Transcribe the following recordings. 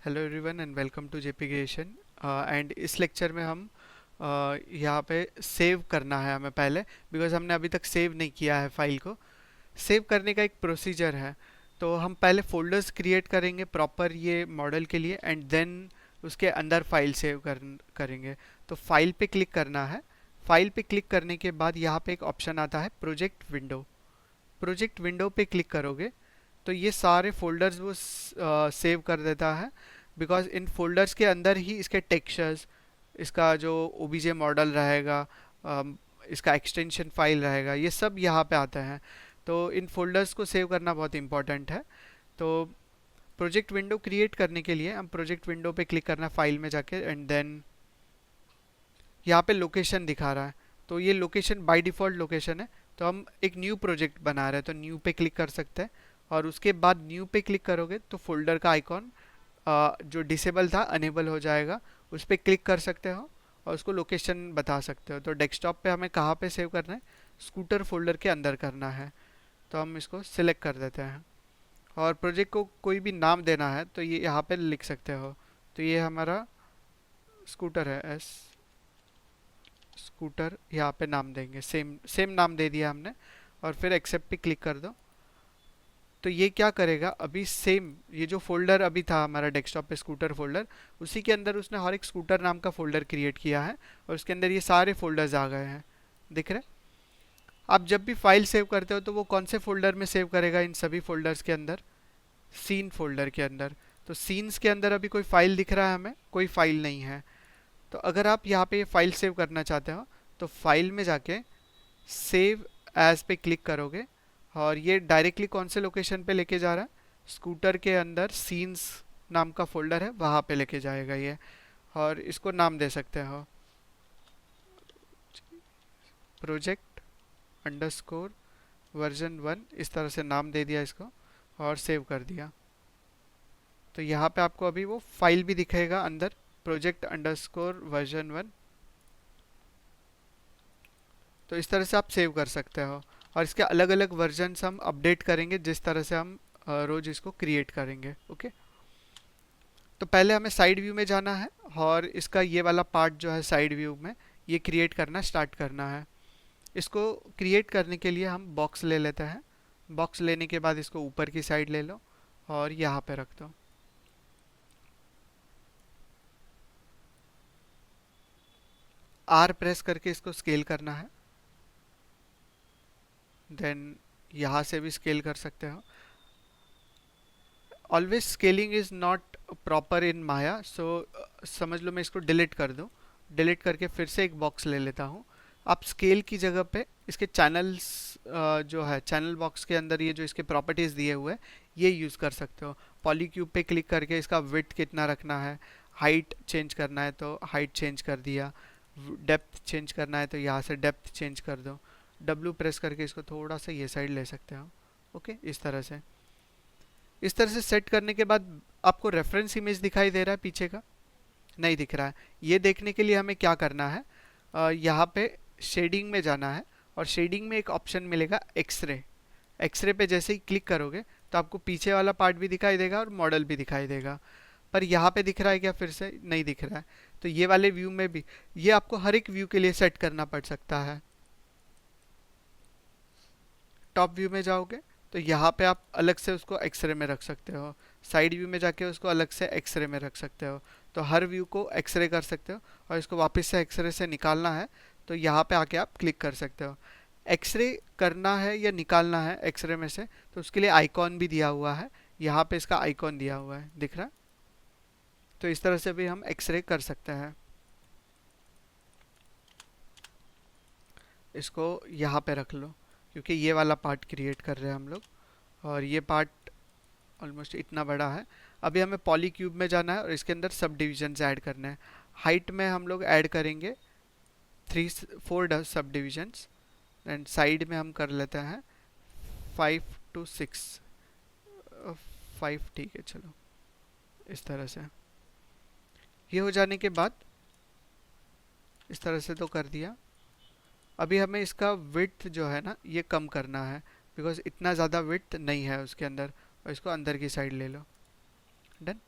Hello everyone and welcome to JP creation. And इस lecture में हम यहाँ पे सेव करना है हमें पहले, बिकॉज हमने अभी तक सेव नहीं किया है फाइल को। सेव करने का एक प्रोसीजर है। तो हम पहले फोल्डर्स क्रिएट करेंगे प्रॉपर ये मॉडल के लिए, एंड देन उसके अंदर फाइल सेव करेंगे। तो फाइल पे क्लिक करना है। फाइल पे क्लिक करने के बाद यहाँ पे एक ऑप्शन आता है प्रोजेक्ट विंडो। प्रोजेक्ट विंडो पे क्लिक करोगे तो ये सारे फोल्डर्स वो सेव कर देता है, बिकॉज इन फोल्डर्स के अंदर ही इसके टेक्सचर्स, इसका जो ओबीजे मॉडल रहेगा, इसका एक्सटेंशन फाइल रहेगा, ये सब यहाँ पे आते हैं। तो इन फोल्डर्स को सेव करना बहुत इंपॉर्टेंट है। तो प्रोजेक्ट विंडो क्रिएट करने के लिए हम प्रोजेक्ट विंडो पे क्लिक करना, फाइल में जाके, एंड देन यहाँ पे लोकेशन दिखा रहा है। तो ये लोकेशन बाय डिफ़ॉल्ट लोकेशन है। तो हम एक न्यू प्रोजेक्ट बना रहे हैं तो न्यू पे क्लिक कर सकते हैं, और उसके बाद न्यू पे क्लिक करोगे तो फोल्डर का आइकॉन जो डिसेबल था अनेबल हो जाएगा। उस पर क्लिक कर सकते हो और उसको लोकेशन बता सकते हो। तो डेस्कटॉप पे हमें कहाँ पे सेव करना है, स्कूटर फोल्डर के अंदर करना है। तो हम इसको सिलेक्ट कर देते हैं, और प्रोजेक्ट को कोई भी नाम देना है तो ये यहाँ पे लिख सकते हो। तो ये हमारा स्कूटर है, एस स्कूटर यहाँ पे नाम देंगे, सेम सेम नाम दे दिया हमने, और फिर एक्सेप्ट पे क्लिक कर दो। तो ये क्या करेगा, अभी सेम ये जो फोल्डर अभी था हमारा डेस्कटॉप पे स्कूटर फोल्डर, उसी के अंदर उसने हर एक स्कूटर नाम का फोल्डर क्रिएट किया है, और उसके अंदर ये सारे फोल्डर्स आ गए हैं, दिख रहे। आप जब भी फाइल सेव करते हो तो वो कौन से फोल्डर में सेव करेगा, इन सभी फोल्डर्स के अंदर, सीन फोल्डर के अंदर। तो सीन्स के अंदर अभी कोई फाइल दिख रहा है, हमें कोई फाइल नहीं है। तो अगर आप यहाँ पे ये फाइल सेव करना चाहते हो तो फाइल में जाके सेव एज पे क्लिक करोगे, और ये डायरेक्टली कौन से लोकेशन पे लेके जा रहा है, स्कूटर के अंदर सीन्स नाम का फोल्डर है वहाँ पे लेके जाएगा ये। और इसको नाम दे सकते हो प्रोजेक्ट अंडरस्कोर वर्जन 1, इस तरह से नाम दे दिया इसको और सेव कर दिया। तो यहाँ पे आपको अभी वो फाइल भी दिखेगा अंदर, प्रोजेक्ट अंडरस्कोर वर्जन 1। तो इस तरह से आप सेव कर सकते हो, और इसके अलग अलग वर्जन्स हम अपडेट करेंगे जिस तरह से हम रोज इसको क्रिएट करेंगे। ओके, तो पहले हमें साइड व्यू में जाना है, और इसका ये वाला पार्ट जो है साइड व्यू में, ये क्रिएट करना स्टार्ट करना है। इसको क्रिएट करने के लिए हम बॉक्स ले लेते हैं। बॉक्स लेने के बाद इसको ऊपर की साइड ले लो और यहाँ पे रख दो। आर प्रेस करके इसको स्केल करना है, देन यहाँ से भी स्केल कर सकते हो। Always scaling is not proper in Maya, so समझ लो मैं इसको डिलीट कर दूँ। डिलीट करके फिर से एक बॉक्स ले लेता हूँ। आप स्केल की जगह पे इसके चैनल्स जो है चैनल बॉक्स के अंदर ये जो इसके प्रॉपर्टीज़ दिए हुए हैं ये यूज़ कर सकते हो। पॉलीक्यूब पे क्लिक करके इसका विड्थ कितना रखना है, हाइट चेंज करना है तो हाइट चेंज कर दिया, डेप्थ चेंज करना है तो यहाँ से डेप्थ चेंज कर दो। डब्ल्यू प्रेस करके इसको थोड़ा सा ये साइड ले सकते हो। ओके, इस तरह से। इस तरह से सेट करने के बाद आपको रेफरेंस इमेज दिखाई दे रहा है पीछे का, नहीं दिख रहा है। ये देखने के लिए हमें क्या करना है, यहाँ पे शेडिंग में जाना है, और शेडिंग में एक ऑप्शन मिलेगा एक्सरे। एक्सरे पे जैसे ही क्लिक करोगे तो आपको पीछे वाला पार्ट भी दिखाई देगा और मॉडल भी दिखाई देगा। पर यहाँ पे दिख रहा है क्या, फिर से नहीं दिख रहा है। तो ये वाले व्यू में भी, ये आपको हर एक व्यू के लिए सेट करना पड़ सकता है। टॉप व्यू में जाओगे तो यहाँ पे आप अलग से उसको एक्सरे में रख सकते हो, साइड व्यू में जाके उसको अलग से एक्सरे में रख सकते हो। तो हर व्यू को एक्सरे कर सकते हो, और इसको वापस से एक्सरे से निकालना है तो यहाँ पे आके आप क्लिक कर सकते हो। एक्सरे करना है या निकालना है एक्सरे में से, तो उसके लिए आइकॉन भी दिया हुआ है, यहाँ पे इसका आइकॉन दिया हुआ है, दिख रहा है। तो इस तरह से भी हम एक्सरे कर सकते हैं। इसको यहाँ पे रख लो, क्योंकि ये वाला पार्ट क्रिएट कर रहे हैं हम लोग, और ये पार्ट ऑलमोस्ट इतना बड़ा है। अभी हमें पॉली क्यूब में जाना है और इसके अंदर सब डिविजन्स ऐड करने हैं। हाइट में हम लोग ऐड करेंगे 4 सब डिविजन्स, एंड साइड में हम कर लेते हैं 5 to 6। 5 ठीक है, चलो इस तरह से। ये हो जाने के बाद इस तरह से तो कर दिया। अभी हमें इसका विड्थ जो है ना ये कम करना है, बिकॉज इतना ज़्यादा विड्थ नहीं है उसके अंदर, और इसको अंदर की साइड ले लो। डन।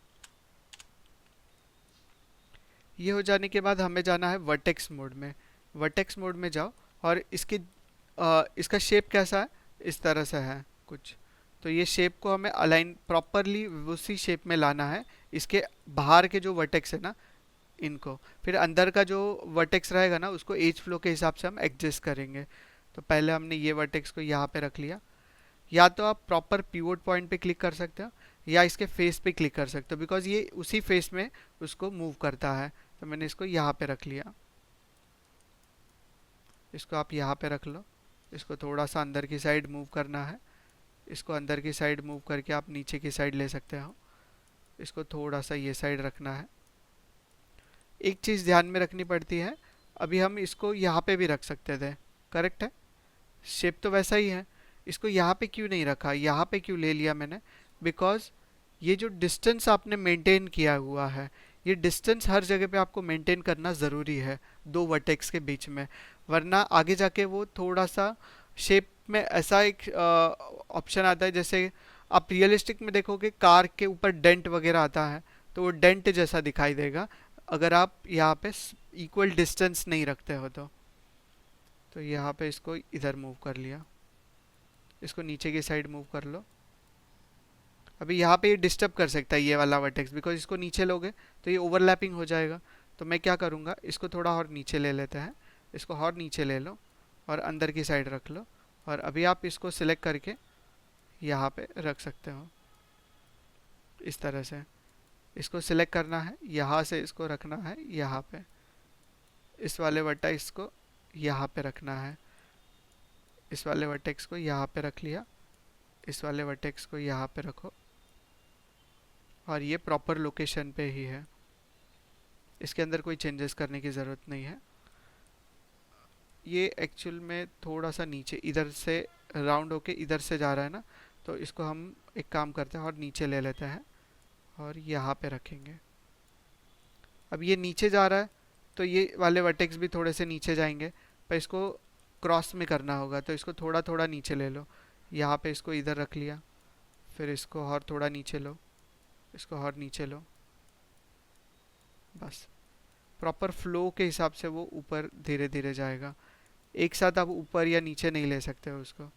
ये हो जाने के बाद हमें जाना है वर्टेक्स मोड में। वर्टेक्स मोड में जाओ और इसका शेप कैसा है, इस तरह से है कुछ। तो ये शेप को हमें अलाइन प्रॉपरली उसी शेप में लाना है। इसके बाहर के जो वर्टेक्स है ना, इनको फिर अंदर का जो वर्टेक्स रहेगा ना, उसको एज फ्लो के हिसाब से हम एडजस्ट करेंगे। तो पहले हमने ये वर्टेक्स को यहाँ पे रख लिया। या तो आप प्रॉपर पिवोट पॉइंट पे क्लिक कर सकते हो या इसके फेस पे क्लिक कर सकते हो, बिकॉज ये उसी फेस में उसको मूव करता है। तो मैंने इसको यहाँ पे रख लिया। इसको आप यहाँ पे रख लो। इसको थोड़ा सा अंदर की साइड मूव करना है। इसको अंदर की साइड मूव करके आप नीचे की साइड ले सकते हो। इसको थोड़ा सा ये साइड रखना है। एक चीज़ ध्यान में रखनी पड़ती है, अभी हम इसको यहाँ पे भी रख सकते थे, करेक्ट है, शेप तो वैसा ही है। इसको यहाँ पे क्यों नहीं रखा, यहाँ पे क्यों ले लिया मैंने, बिकॉज ये जो डिस्टेंस आपने मेंटेन किया हुआ है, ये डिस्टेंस हर जगह पे आपको मेंटेन करना ज़रूरी है दो वर्टेक्स के बीच में, वरना आगे जाके वो थोड़ा सा शेप में ऐसा एक ऑप्शन आता है, जैसे आप रियलिस्टिक में देखोगे कार के ऊपर डेंट वगैरह आता है, तो वो डेंट जैसा दिखाई देगा अगर आप यहाँ पे इक्वल डिस्टेंस नहीं रखते हो। तो यहाँ पे इसको इधर मूव कर लिया। इसको नीचे की साइड मूव कर लो। अभी यहाँ पे ये डिस्टर्ब कर सकता है ये वाला वर्टेक्स, बिकॉज इसको नीचे लोगे तो ये ओवरलैपिंग हो जाएगा। तो मैं क्या करूँगा, इसको थोड़ा और नीचे ले लेते हैं। इसको और नीचे ले लो और अंदर की साइड रख लो। और अभी आप इसको सिलेक्ट करके यहाँ पे रख सकते हो इस तरह से। इसको सिलेक्ट करना है, यहाँ से इसको रखना है यहाँ पे। इस वाले वर्टेक्स को यहाँ पे रखना है। इस वाले वर्टेक्स को यहाँ पे रख लिया। इस वाले वर्टेक्स को यहाँ पे रखो और ये प्रॉपर लोकेशन पे ही है। इसके अंदर कोई चेंजेस करने की ज़रूरत नहीं है। ये एक्चुअल में थोड़ा सा नीचे इधर से राउंड होके इधर से जा रहा है ना, तो इसको हम एक काम करते हैं और नीचे ले लेते हैं और यहाँ पे रखेंगे। अब ये नीचे जा रहा है तो ये वाले वर्टेक्स भी थोड़े से नीचे जाएंगे, पर इसको क्रॉस में करना होगा, तो इसको थोड़ा थोड़ा नीचे ले लो। यहाँ पे इसको इधर रख लिया, फिर इसको और थोड़ा नीचे लो, इसको और नीचे लो। बस प्रॉपर फ्लो के हिसाब से वो ऊपर धीरे धीरे जाएगा। एक साथ आप ऊपर या नीचे नहीं ले सकते हो उसको।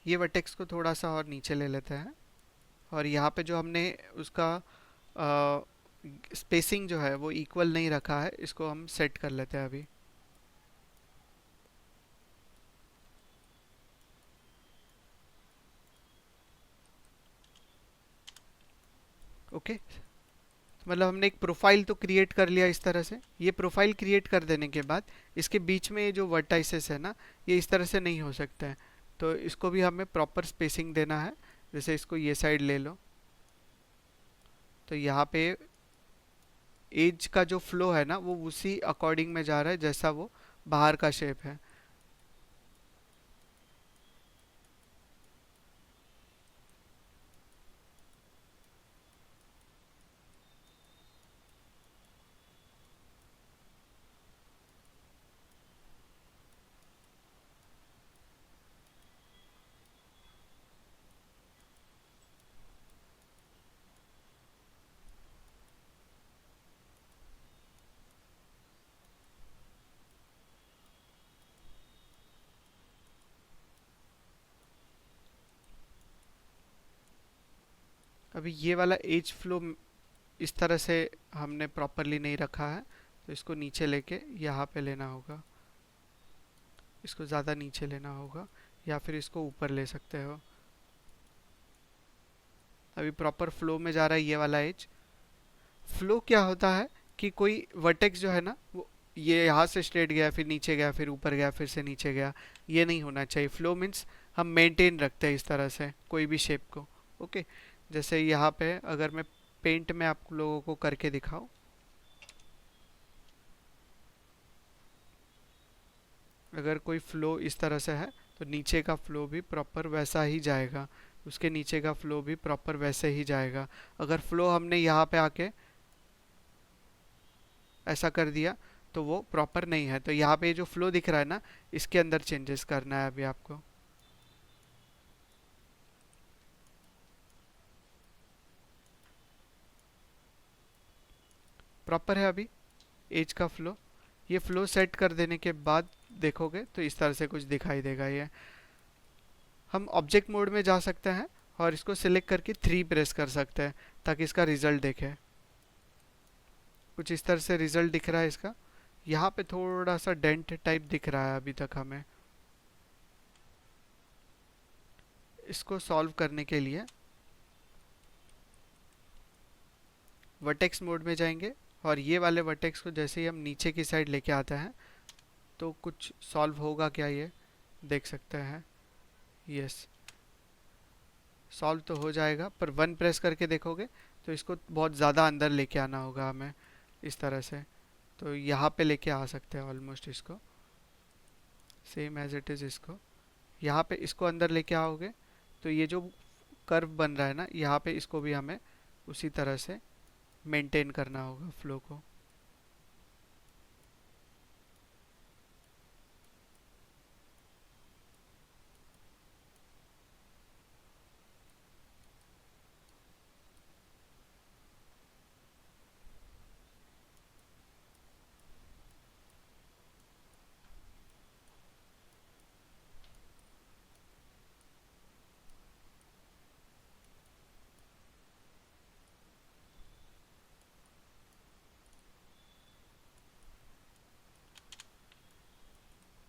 ये वर्टेक्स को थोड़ा सा और नीचे ले लेते हैं और यहाँ पे जो हमने उसका स्पेसिंग जो है वो इक्वल नहीं रखा है, इसको हम सेट कर लेते हैं अभी। ओके, मतलब हमने एक प्रोफाइल तो क्रिएट कर लिया इस तरह से। ये प्रोफाइल क्रिएट कर देने के बाद इसके बीच में ये जो वर्टाइसेस है ना, ये इस तरह से नहीं हो सकते हैं, तो इसको भी हमें प्रॉपर स्पेसिंग देना है। जैसे इसको ये साइड ले लो, तो यहाँ पे एज का जो फ्लो है ना वो उसी अकॉर्डिंग में जा रहा है जैसा वो बाहर का शेप है। अभी ये वाला एज फ्लो इस तरह से हमने प्रॉपरली नहीं रखा है, तो इसको नीचे लेके यहाँ पे लेना होगा। इसको ज़्यादा नीचे लेना होगा या फिर इसको ऊपर ले सकते हो। अभी प्रॉपर फ्लो में जा रहा है ये वाला एज। फ्लो क्या होता है कि कोई वर्टेक्स जो है ना वो ये यहाँ से स्ट्रेट गया, फिर नीचे गया, फिर ऊपर गया, फिर से नीचे गया, ये नहीं होना चाहिए। फ्लो मीन्स हम मेंटेन रखते हैं इस तरह से कोई भी शेप को। ओके, जैसे यहाँ पे अगर मैं पेंट में आप लोगों को करके दिखाऊं, अगर कोई फ्लो इस तरह से है तो नीचे का फ्लो भी प्रॉपर वैसा ही जाएगा, उसके नीचे का फ्लो भी प्रॉपर वैसे ही जाएगा। अगर फ्लो हमने यहाँ पे आके ऐसा कर दिया तो वो प्रॉपर नहीं है। तो यहाँ पे जो फ्लो दिख रहा है ना, इसके अंदर चेंजेस करना है अभी आपको। प्रॉपर है अभी एज का फ्लो। ये फ्लो सेट कर देने के बाद देखोगे तो इस तरह से कुछ दिखाई देगा ये। हम ऑब्जेक्ट मोड में जा सकते हैं और इसको सिलेक्ट करके 3 प्रेस कर सकते हैं ताकि इसका रिजल्ट देखें। कुछ इस तरह से रिजल्ट दिख रहा है इसका। यहाँ पे थोड़ा सा डेंट टाइप दिख रहा है अभी तक हमें। इसको सॉल्व करने के लिए वर्टेक्स मोड में जाएंगे और ये वाले वर्टेक्स को जैसे ही हम नीचे की साइड लेके आते हैं तो कुछ सॉल्व होगा क्या, ये देख सकते हैं। यस, सॉल्व तो हो जाएगा, पर 1 प्रेस करके देखोगे तो इसको बहुत ज़्यादा अंदर लेके आना होगा हमें इस तरह से। तो यहाँ पे लेके आ सकते हैं ऑलमोस्ट इसको, सेम एज इट इज़। इसको यहाँ पे इसको अंदर लेके आओगे तो ये जो कर्व बन रहा है ना यहाँ पे, इसको भी हमें उसी तरह से मेंटेन करना होगा फ्लो को।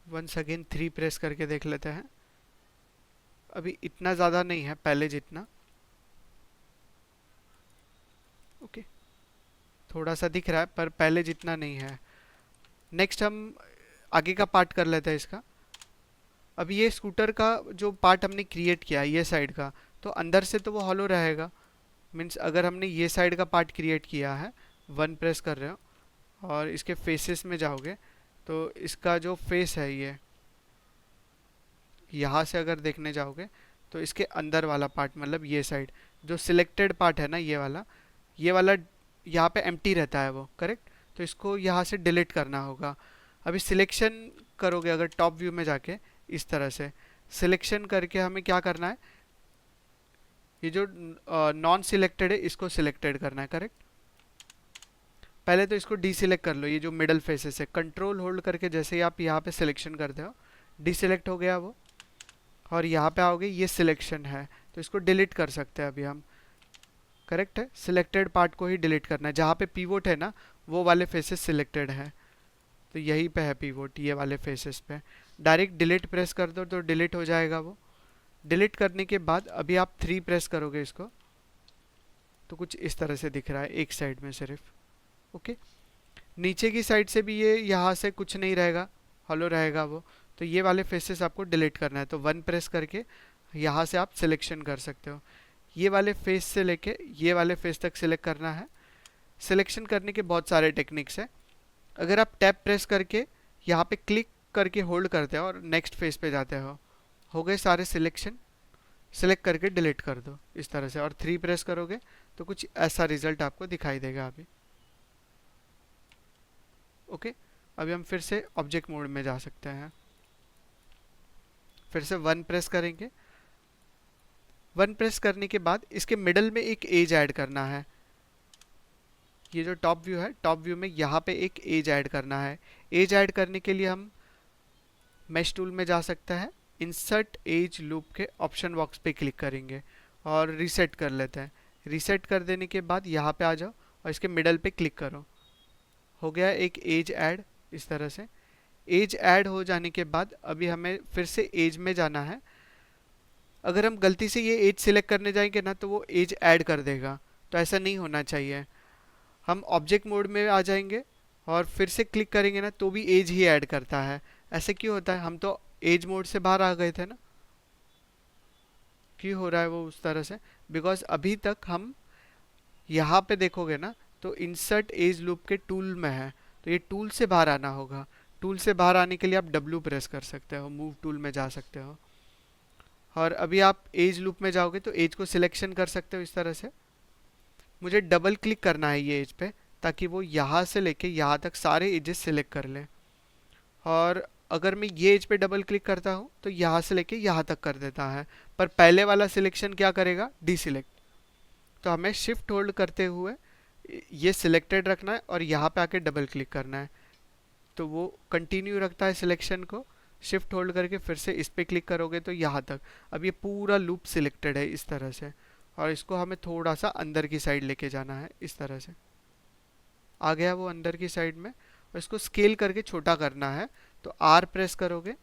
वंस अगेन 3 प्रेस करके देख लेते हैं। अभी इतना ज़्यादा नहीं है पहले जितना। ओके, थोड़ा सा दिख रहा है पर पहले जितना नहीं है। नेक्स्ट हम आगे का पार्ट कर लेते हैं इसका। अभी ये स्कूटर का जो पार्ट हमने क्रिएट किया है ये साइड का, तो अंदर से तो वो हॉलो रहेगा। मीन्स अगर हमने ये साइड का पार्ट क्रिएट किया है, 1 प्रेस कर रहे हो और इसके फेसेस में जाओगे तो इसका जो फेस है ये यहाँ से अगर देखने जाओगे तो इसके अंदर वाला पार्ट, मतलब ये साइड जो सिलेक्टेड पार्ट है ना, ये वाला यहाँ पे एम्प्टी रहता है वो, करेक्ट। तो इसको यहाँ से डिलीट करना होगा। अभी सिलेक्शन करोगे अगर टॉप व्यू में जाके, इस तरह से सिलेक्शन करके हमें क्या करना है, ये जो नॉन सिलेक्टेड है इसको सिलेक्टेड करना है, करेक्ट। पहले तो इसको डीसिलेक्ट कर लो, ये जो मिडल फेसेस है, कंट्रोल होल्ड करके जैसे ही आप यहाँ पे सिलेक्शन करते हो, डीसिलेक्ट हो गया वो। और यहाँ पे आओगे, ये सिलेक्शन है तो इसको डिलीट कर सकते हैं अभी हम, करेक्ट है। सिलेक्टेड पार्ट को ही डिलीट करना है, जहाँ पे पीवोट है ना वो वाले फेसेस सिलेक्टेड है, तो यहीं पे है पीवोट, ये वाले फेसेस पे। डायरेक्ट डिलीट प्रेस कर दो तो डिलीट हो जाएगा वो। डिलीट करने के बाद अभी आप 3 प्रेस करोगे इसको तो कुछ इस तरह से दिख रहा है एक साइड में सिर्फ। ओके, नीचे की साइड से भी ये यहाँ से कुछ नहीं रहेगा, हॉलो रहेगा वो। तो ये वाले फेसेस आपको डिलीट करना है, तो 1 प्रेस करके यहाँ से आप सिलेक्शन कर सकते हो। ये वाले फेस से लेके ये वाले फेस तक सिलेक्ट करना है। सिलेक्शन करने के बहुत सारे टेक्निक्स हैं। अगर आप टैप प्रेस करके यहाँ पे क्लिक करके होल्ड करते हो और नेक्स्ट फेस पे जाते हो गए सारे सिलेक्शन। सिलेक्ट करके डिलीट कर दो इस तरह से, और 3 प्रेस करोगे तो कुछ ऐसा रिजल्ट आपको दिखाई देगा अभी। ओके, अभी हम फिर से ऑब्जेक्ट मोड में जा सकते हैं। फिर से 1 प्रेस करेंगे। 1 प्रेस करने के बाद इसके मिडल में एक एज ऐड करना है। ये जो टॉप व्यू है, टॉप व्यू में यहाँ पे एक एज ऐड करना है। एज ऐड करने के लिए हम मैश टूल में जा सकते हैं, इंसर्ट एज लूप के ऑप्शन बॉक्स पे क्लिक करेंगे और रीसेट कर लेते हैं। रीसेट कर देने के बाद यहाँ पे आ जाओ और इसके मिडल पे क्लिक करो। हो गया एक एज ऐड इस तरह से। एज ऐड हो जाने के बाद अभी हमें फिर से एज में जाना है। अगर हम गलती से ये एज सिलेक्ट करने जाएंगे ना तो वो एज ऐड कर देगा, तो ऐसा नहीं होना चाहिए। हम ऑब्जेक्ट मोड में आ जाएंगे और फिर से क्लिक करेंगे ना तो भी एज ही ऐड करता है। ऐसे क्यों होता है, हम तो एज मोड से बाहर आ गए थे ना, क्यों हो रहा है वो उस तरह से? बिकॉज अभी तक हम यहाँ पे देखोगे ना तो इंसर्ट एज लूप के टूल में है, तो ये टूल से बाहर आना होगा। टूल से बाहर आने के लिए आप W प्रेस कर सकते हो, मूव टूल में जा सकते हो। और अभी आप एज लूप में जाओगे तो एज को सिलेक्शन कर सकते हो इस तरह से। मुझे डबल क्लिक करना है ये एज पे ताकि वो यहाँ से लेके यहाँ तक सारे एजेस सिलेक्ट कर ले। और अगर मैं ये एज पे डबल क्लिक करता हूँ तो यहाँ से लेके यहाँ तक कर देता है, पर पहले वाला सिलेक्शन क्या करेगा, डीसिलेक्ट। तो हमें शिफ्ट होल्ड करते हुए ये सिलेक्टेड रखना है और यहाँ पे आके डबल क्लिक करना है, तो वो कंटिन्यू रखता है सिलेक्शन को। शिफ्ट होल्ड करके फिर से इस पे क्लिक करोगे तो यहाँ तक। अब ये पूरा लूप सिलेक्टेड है इस तरह से, और इसको हमें थोड़ा सा अंदर की साइड लेके जाना है इस तरह से। आ गया वो अंदर की साइड में, और इसको स्केल करके छोटा करना है तो आर प्रेस करोगे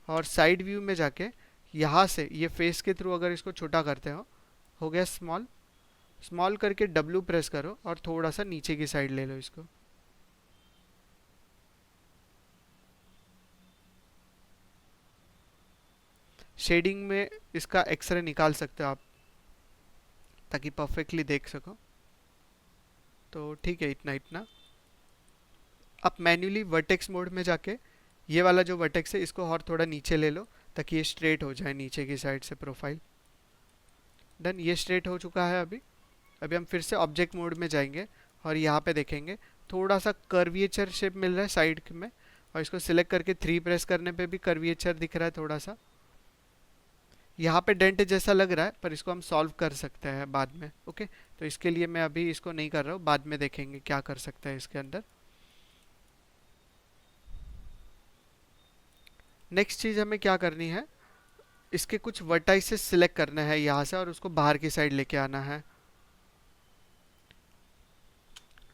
और साइड व्यू में जाके यहाँ से ये फेस के थ्रू अगर इसको छोटा करते हो गया स्मॉल। स्मॉल करके डब्ल्यू प्रेस करो और थोड़ा सा नीचे की साइड ले लो इसको। शेडिंग में इसका एक्सरे निकाल सकते हो आप ताकि परफेक्टली देख सको। तो ठीक है, इतना इतना। आप मैन्युअली वर्टेक्स मोड में जाके ये वाला जो वर्टेक्स है इसको और थोड़ा नीचे ले लो ताकि ये स्ट्रेट हो जाए नीचे की साइड से प्रोफाइल। डन, ये स्ट्रेट हो चुका है। अभी अभी हम फिर से ऑब्जेक्ट मोड में जाएंगे और यहाँ पे देखेंगे थोड़ा सा कर्विएचर शेप मिल रहा है साइड में, और इसको सिलेक्ट करके 3 प्रेस करने पे भी कर्विएचर दिख रहा है थोड़ा सा। यहाँ पे डेंट जैसा लग रहा है पर इसको हम सॉल्व कर सकते हैं बाद में। ओके, तो इसके लिए मैं अभी इसको नहीं कर रहा हूँ, बाद में देखेंगे क्या कर सकते हैं इसके अंदर। नेक्स्ट चीज़ हमें क्या करनी है, इसके कुछ वर्टाइसेस सिलेक्ट करना है यहाँ से और उसको बाहर की साइड लेके आना है।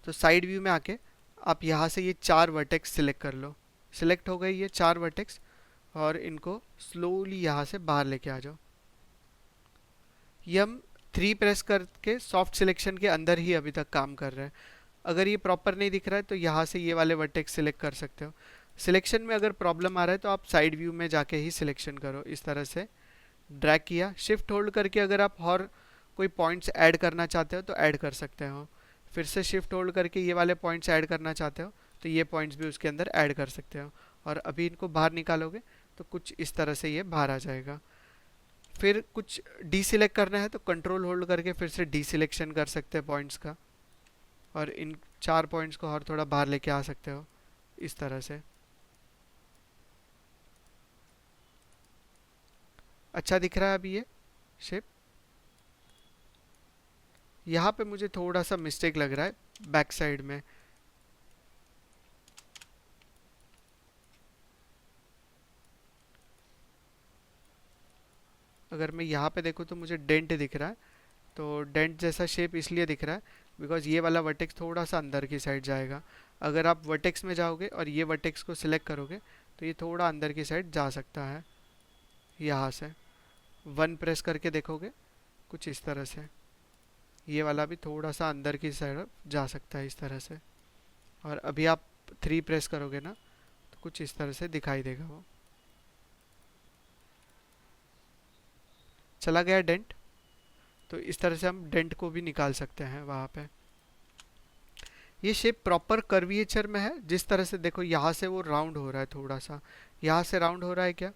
तो साइड व्यू में आके आप यहाँ से ये 4 वर्टेक्स सिलेक्ट कर लो। सिलेक्ट हो गए ये 4 वर्टेक्स, और इनको स्लोली यहाँ से बाहर लेके आ जाओ। ये हम 3 प्रेस करके सॉफ्ट सिलेक्शन के अंदर ही अभी तक काम कर रहे हैं। अगर ये प्रॉपर नहीं दिख रहा है तो यहाँ से ये वाले वर्टेक्स सिलेक्ट कर सकते हो। सिलेक्शन में अगर प्रॉब्लम आ रहा है तो आप साइड व्यू में जाके ही सिलेक्शन करो। इस तरह से ड्रैग किया, शिफ्ट होल्ड करके अगर आप और कोई पॉइंट्स ऐड करना चाहते हो तो ऐड कर सकते हो। फिर से शिफ्ट होल्ड करके ये वाले पॉइंट्स ऐड करना चाहते हो तो ये पॉइंट्स भी उसके अंदर ऐड कर सकते हो। और अभी इनको बाहर निकालोगे तो कुछ इस तरह से ये बाहर आ जाएगा। फिर कुछ डीसिलेक्ट करना है तो कंट्रोल होल्ड करके फिर से डीसिलेक्शन कर सकते हैं पॉइंट्स का, और इन 4 पॉइंट्स को और थोड़ा बाहर लेके आ सकते हो इस तरह से। अच्छा दिख रहा है अभी ये शेप। यहाँ पे मुझे थोड़ा सा मिस्टेक लग रहा है बैक साइड में। अगर मैं यहाँ पे देखूँ तो मुझे डेंट दिख रहा है, तो डेंट जैसा शेप इसलिए दिख रहा है बिकॉज ये वाला वर्टेक्स थोड़ा सा अंदर की साइड जाएगा। अगर आप वर्टेक्स में जाओगे और ये वर्टेक्स को सिलेक्ट करोगे तो ये थोड़ा अंदर की साइड जा सकता है। यहाँ से 1 प्रेस करके देखोगे कुछ इस तरह से ये वाला भी थोड़ा सा अंदर की साइड जा सकता है इस तरह से। और अभी आप 3 प्रेस करोगे ना तो कुछ इस तरह से दिखाई देगा वो। चला गया डेंट। तो इस तरह से हम डेंट को भी निकाल सकते हैं वहाँ पे। ये शेप प्रॉपर कर्विएचर में है। जिस तरह से देखो यहाँ से वो राउंड हो रहा है, थोड़ा सा यहाँ से राउंड हो रहा है, क्या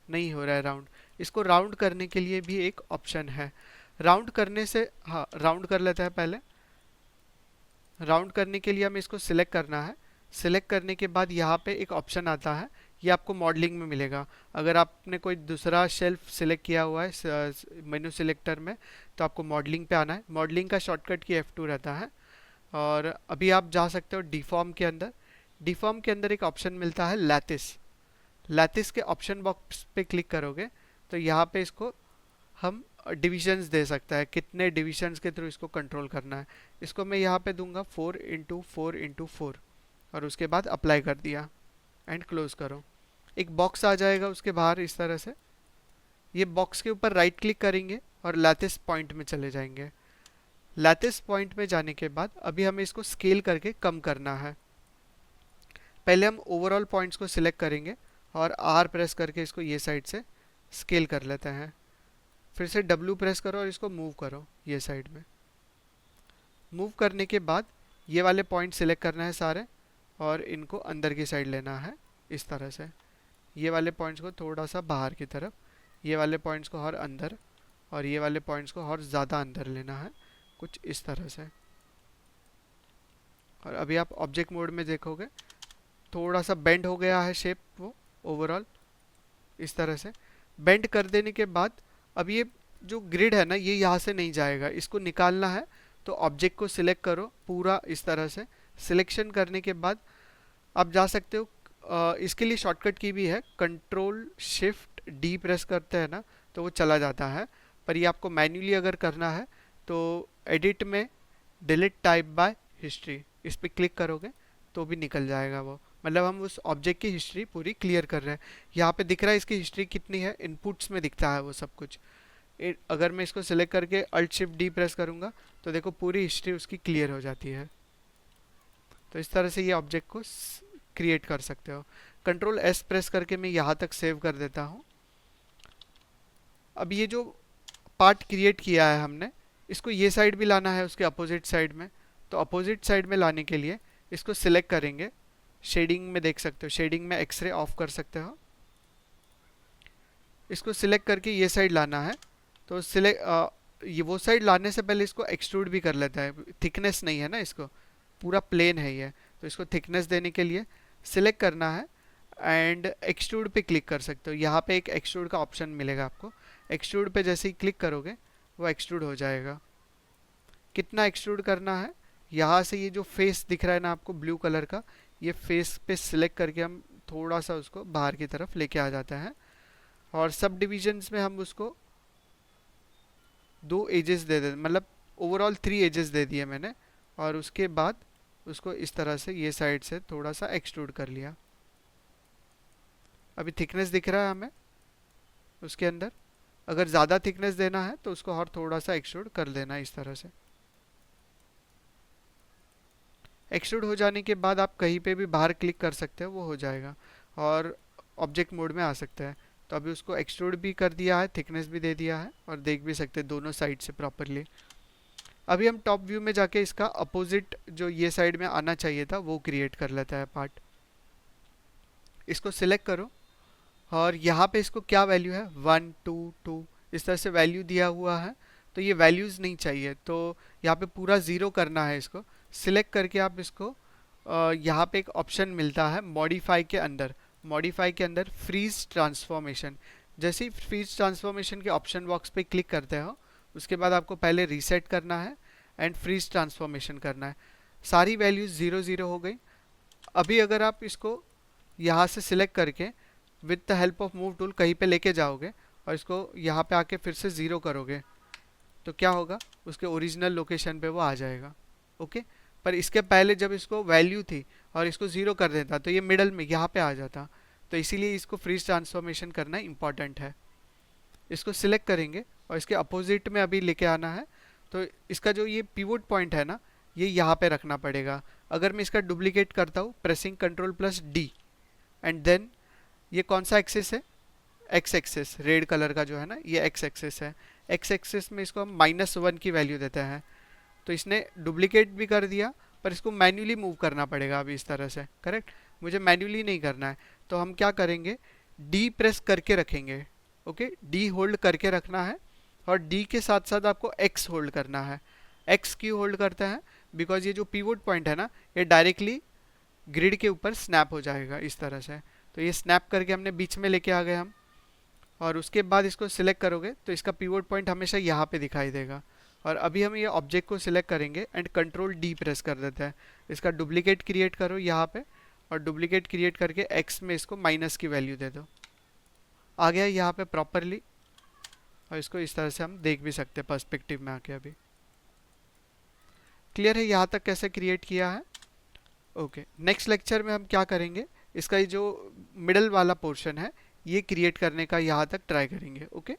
नहीं हो रहा है राउंड। इसको राउंड करने के लिए भी एक ऑप्शन है। राउंड करने से, हाँ राउंड कर लेते हैं पहले। राउंड करने के लिए हमें इसको सिलेक्ट करना है। सिलेक्ट करने के बाद यहाँ पे एक ऑप्शन आता है, ये आपको मॉडलिंग में मिलेगा। अगर आपने कोई दूसरा शेल्फ सिलेक्ट किया हुआ है मेनू सिलेक्टर में तो आपको मॉडलिंग पे आना है। मॉडलिंग का शॉर्टकट की F2 रहता है। और अभी आप जा सकते हो डिफॉर्म के अंदर। डिफॉर्म के अंदर एक ऑप्शन मिलता है लैटिस। लैटिस के ऑप्शन बॉक्स पे क्लिक करोगे तो यहाँ पे इसको हम डिविजन्स दे सकता है, कितने डिविजन्स के थ्रू इसको कंट्रोल करना है। इसको मैं यहाँ पे दूंगा 4x4x4 और उसके बाद अप्लाई कर दिया एंड क्लोज करो। एक बॉक्स आ जाएगा उसके बाहर इस तरह से। ये बॉक्स के ऊपर राइट क्लिक करेंगे और लैटिस पॉइंट में चले जाएंगे। लैटिस पॉइंट में जाने के बाद अभी हमें इसको स्केल करके कम करना है। पहले हम ओवरऑल पॉइंट्स को सिलेक्ट करेंगे और R प्रेस करके इसको ये साइड से स्केल कर लेते हैं। फिर से W प्रेस करो और इसको मूव करो ये साइड में। मूव करने के बाद ये वाले पॉइंट सिलेक्ट करना है सारे और इनको अंदर की साइड लेना है इस तरह से। ये वाले पॉइंट्स को थोड़ा सा बाहर की तरफ, ये वाले पॉइंट्स को और अंदर, और ये वाले पॉइंट्स को और ज़्यादा अंदर लेना है कुछ इस तरह से। और अभी आप ऑब्जेक्ट मोड में देखोगे थोड़ा सा बेंड हो गया है शेप, वो ओवरऑल इस तरह से बेंड कर देने के बाद अब ये जो ग्रिड है ना ये यहाँ से नहीं जाएगा, इसको निकालना है तो ऑब्जेक्ट को सिलेक्ट करो पूरा इस तरह से। सिलेक्शन करने के बाद आप जा सकते हो, इसके लिए शॉर्टकट की भी है, कंट्रोल शिफ्ट डी प्रेस करते हैं ना तो वो चला जाता है। पर ये आपको मैन्युअली अगर करना है तो एडिट में डिलीट टाइप बाय हिस्ट्री इस पर क्लिक करोगे तो भी निकल जाएगा वो। मतलब हम उस ऑब्जेक्ट की हिस्ट्री पूरी क्लियर कर रहे हैं। यहाँ पे दिख रहा है इसकी हिस्ट्री कितनी है, इनपुट्स में दिखता है वो सब कुछ। अगर मैं इसको सिलेक्ट करके अल्ट शिफ्ट डी प्रेस करूँगा तो देखो पूरी हिस्ट्री उसकी क्लियर हो जाती है। तो इस तरह से ये ऑब्जेक्ट को क्रिएट कर सकते हो। कंट्रोल एस प्रेस करके मैं यहाँ तक सेव कर देता हूँ। अब ये जो पार्ट क्रिएट किया है हमने, इसको ये साइड भी लाना है उसके अपोजिट साइड में। तो अपोजिट साइड में लाने के लिए इसको सिलेक्ट करेंगे, शेडिंग में देख सकते हो, शेडिंग में एक्सरे ऑफ कर सकते हो। इसको सिलेक्ट करके ये साइड लाना है तो सिलेक्ट ये वो साइड लाने से पहले इसको एक्सट्रूड भी कर लेता है, थिकनेस नहीं है ना, इसको पूरा प्लेन है ये। तो इसको थिकनेस देने के लिए सिलेक्ट करना है एंड एक्सट्रूड पे क्लिक कर सकते हो। यहाँ पे एक एक्सट्रूड का ऑप्शन मिलेगा आपको, एक्सट्रूड पे जैसे ही क्लिक करोगे वो एक्सट्रूड हो जाएगा। कितना एक्सट्रूड करना है, यहाँ से ये जो फेस दिख रहा है ना आपको ब्लू कलर का, ये फेस पे सिलेक्ट करके हम थोड़ा सा उसको बाहर की तरफ लेके आ जाता है। और सब डिविजन्स में हम उसको 2 एजेस दे देते, मतलब ओवरऑल 3 एजेस दे दिए मैंने। और उसके बाद उसको इस तरह से ये साइड से थोड़ा सा एक्सट्रूड कर लिया। अभी थिकनेस दिख रहा है हमें उसके अंदर, अगर ज़्यादा थिकनेस देना है तो उसको और थोड़ा सा एक्सट्रूड कर देना इस तरह से। एक्सट्रूड हो जाने के बाद आप कहीं पे भी बाहर क्लिक कर सकते हो, वो हो जाएगा और ऑब्जेक्ट मोड में आ सकता है। तो अभी उसको एक्सट्रूड भी कर दिया है, थिकनेस भी दे दिया है और देख भी सकते हैं दोनों साइड से प्रॉपरली। अभी हम टॉप व्यू में जाके इसका अपोजिट जो ये साइड में आना चाहिए था वो क्रिएट कर लेता है पार्ट। इसको सिलेक्ट करो और यहाँ पे इसको क्या वैल्यू है 1 2 2 इस तरह से वैल्यू दिया हुआ है। तो ये वैल्यूज़ नहीं चाहिए, तो यहाँ पे पूरा 0 करना है। इसको सिलेक्ट करके आप इसको यहाँ पे एक ऑप्शन मिलता है मॉडिफाई के अंदर, मॉडिफाई के अंदर फ्रीज ट्रांसफॉर्मेशन। जैसे ही फ्रीज ट्रांसफॉर्मेशन के ऑप्शन बॉक्स पे क्लिक करते हो उसके बाद आपको पहले रीसेट करना है एंड फ्रीज ट्रांसफॉर्मेशन करना है। सारी वैल्यूज 0 0 हो गई। अभी अगर आप इसको यहाँ से सिलेक्ट करके with the help of move tool कहीं पे लेके जाओगे और इसको यहाँ पे आके फिर से 0 करोगे तो क्या होगा, उसके ओरिजिनल लोकेशन पे वो आ जाएगा। ओके, पर इसके पहले जब इसको वैल्यू थी और इसको 0 कर देता तो ये मिडल में यहाँ पे आ जाता। तो इसीलिए इसको फ्रीज ट्रांसफॉर्मेशन करना इम्पॉर्टेंट है। इसको सिलेक्ट करेंगे और इसके अपोजिट में अभी लेके आना है। तो इसका जो ये पिवोट पॉइंट है ना ये यहाँ पे रखना पड़ेगा। अगर मैं इसका डुप्लीकेट करता हूँ pressing control plus D and then ये कौन सा एक्सिस है, एक्स एक्सिस, रेड कलर का जो है ना ये एक्स एक्सिस है। एक्स एक्सिस में इसको हम -1 की वैल्यू देते हैं। तो इसने डुप्लीकेट भी कर दिया पर इसको मैन्युअली मूव करना पड़ेगा अभी इस तरह से। करेक्ट, मुझे मैन्युअली नहीं करना है तो हम क्या करेंगे, डी प्रेस करके रखेंगे। ओके, डी होल्ड करके रखना है और डी के साथ साथ आपको एक्स होल्ड करना है। एक्स क्यों होल्ड करता है, बिकॉज ये जो पिवोट पॉइंट है ना ये डायरेक्टली ग्रिड के ऊपर स्नैप हो जाएगा इस तरह से। तो ये स्नैप करके हमने बीच में लेके आ गए हम। और उसके बाद इसको सिलेक्ट करोगे तो इसका पिवोट पॉइंट हमेशा यहाँ पे दिखाई देगा। और अभी हम ये ऑब्जेक्ट को सिलेक्ट करेंगे एंड कंट्रोल डी प्रेस कर देते हैं। इसका डुप्लीकेट क्रिएट करो यहाँ पे और डुप्लीकेट क्रिएट करके एक्स में इसको माइनस की वैल्यू दे दो। आ गया यहाँ पे प्रॉपरली और इसको इस तरह से हम देख भी सकते हैं पर्सपेक्टिव में आके। अभी क्लियर है यहाँ तक कैसे क्रिएट किया है। ओके, नेक्स्ट लेक्चर में हम क्या करेंगे, इसका ये जो मिडल वाला पोर्शन है ये क्रिएट करने का यहाँ तक ट्राई करेंगे। ओके।